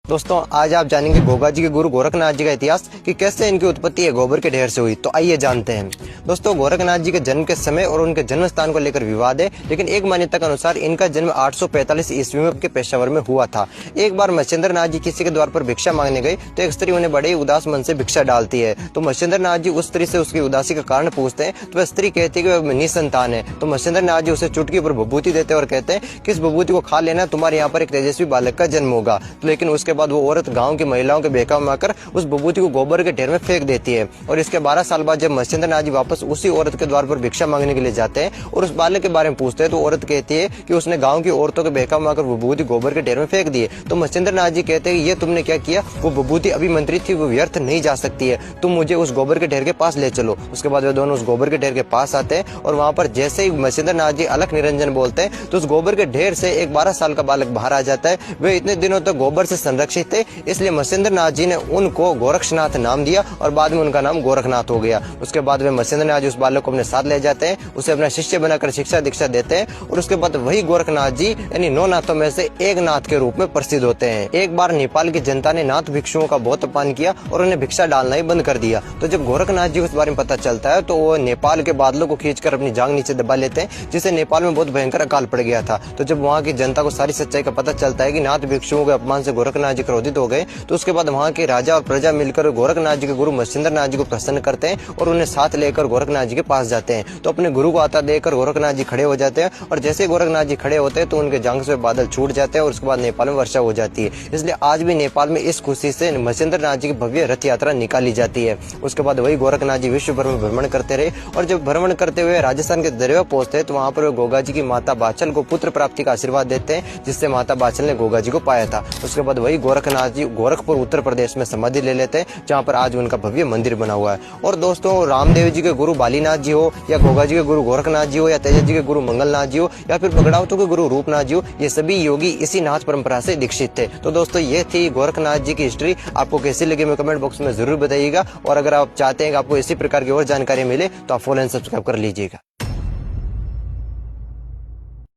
दोस्तों आज आप जानेंगे गोगा जी के गुरु गोरखनाथ जी का इतिहास कि कैसे इनकी उत्पत्ति है गोबर के ढेर से हुई। तो आइए जानते हैं। दोस्तों गोरखनाथ जी के जन्म के समय और उनके जन्म स्थान को लेकर विवाद है, लेकिन एक मान्यता के अनुसार इनका जन्म 845 ईस्वी में के पेशावर में हुआ था। एक बार मच्छिंद्र नाथ जी किसी के द्वार पर भिक्षा मांगने गए तो एक स्त्री उन्हें बड़े उदास मन से भिक्षा डालती है। तो मच्छिंद्र नाथ जी उस स्त्री से उसकी उदासी का कारण पूछते हैं तो वह स्त्री कहती है कि वह निसंतान है। तो मच्छिंद्र नाथ जी उसे चुटकी पर विभूति देते हैं और कहते हैं कि इस विभूति को खा लेना, तुम्हारे यहाँ पर एक तेजस्वी बालक का जन्म होगा। तो लेकिन उसके बाद वो औरत गांव की महिलाओं के बहकावे में आकर उस विभूति को गोबर के ढेर में फेंक देती है। और इसके 12 साल बाद जब मच्छिंद्र नाथ जी वापस उसी औरत के द्वार पर भिक्षा मांगने के लिए जाते हैं और उस बालक के बारे में पूछते हैं तो औरत कहती है कि उसने गांव की औरतों के बहकावे में आकर विभूति गोबर के ढेर में फेंक दी है। तो मच्छिंद्र नाथ जी कहते हैं ये तुमने क्या किया, वो विभूति अभिमंत्रित थी, वो व्यर्थ नहीं जा सकती है, तुम मुझे उस गोबर के ढेर के पास ले चलो। उसके बाद वे दोनों उस गोबर के ढेर के पास आते हैं और वहां पर जैसे ही मच्छिंद्र नाथ जी अलख निरंजन बोलते हैं तो उस गोबर के ढेर से एक 12 साल का बालक बाहर आ जाता है। वे इतने दिनों तक गोबर से संरक्षित थे, इसलिए मच्छिंद्र नाथ जी ने उनको गोरक्षनाथ नाम दिया और बाद में उनका नाम गोरखनाथ हो गया। उसके बाद वे मच्छिंद्र नाथ जी उस बालक को अपने साथ ले जाते हैं, उसे अपना शिष्य बनाकर शिक्षा दीक्षा देते हैं और उसके बाद वही गोरखनाथ जी यानी 9 नाथों में से एक नाथ के रूप में प्रसिद्ध होते हैं। एक बार नेपाल की जनता ने नाथ भिक्षुओं का बहुत अपमान किया और उन्हें भिक्षा डालना ही बंद कर दिया। तो जब गोरखनाथ जी को इस बारे में पता चलता है तो वो नेपाल के बादलों को खींचकर अपनी जांग नीचे दबा लेते हैं, जिससे नेपाल में बहुत भयंकर अकाल पड़ गया था। तो जब वहाँ की जनता को सारी सच्चाई का पता चलता है कि नाथ भिक्षुओं के अपमान से गोरखनाथ जी क्रोधित हो गए, तो उसके बाद वहाँ के राजा और प्रजा मिलकर गोरखनाथ जी के गुरु मच्छिंद्र नाथ जी को प्रसन्न करते हैं और उन्हें साथ लेकर गोरखनाथ जी के पास जाते हैं। तो अपने गुरु को आता देकर गोरखनाथ जी खड़े हो जाते हैं और जैसे गोरखनाथ जी खड़े होते हैं तो उनके जांघ से बादल छूट जाते हैं और उसके बाद नेपाल में वर्षा हो जाती है। इसलिए आज भी नेपाल में इस खुशी से मच्छिंद्र नाथ जी की भव्य रथ यात्रा निकाली जाती है। उसके बाद वही गोरखनाथ जी विश्व भर में भ्रमण करते रहे और जब भ्रमण करते हुए राजस्थान के दरवा पहुंचते हैं तो वहां पर गोगा जी की माता बाचल को पुत्र प्राप्ति का आशीर्वाद देते हैं, जिससे माता बाचल ने गोगा जी को पाया था। उसके बाद वही गोरखनाथ जी गोरखपुर उत्तर प्रदेश में समाधि ले लेते हैं, जहाँ पर आज उनका भव्य मंदिर बना हुआ है। और दोस्तों रामदेव जी के गुरु बालीनाथ जी हो या गोगा जी के गुरु गोरखनाथ जी हो या तेजस जी के गुरु मंगलनाथ जी हो या फिर बगड़ावतों के गुरु रूपनाथ जी हो, ये सभी योगी इसी नाथ परंपरा से दीक्षित थे। तो दोस्तों ये थी गोरखनाथ जी की हिस्ट्री। आपको कैसी लगी मैं कमेंट बॉक्स में जरूर बताइएगा और अगर आप चाहते हैं कि आपको इसी प्रकार की और जानकारी मिले तो आप फॉलो एंड सब्सक्राइब कर लीजिएगा।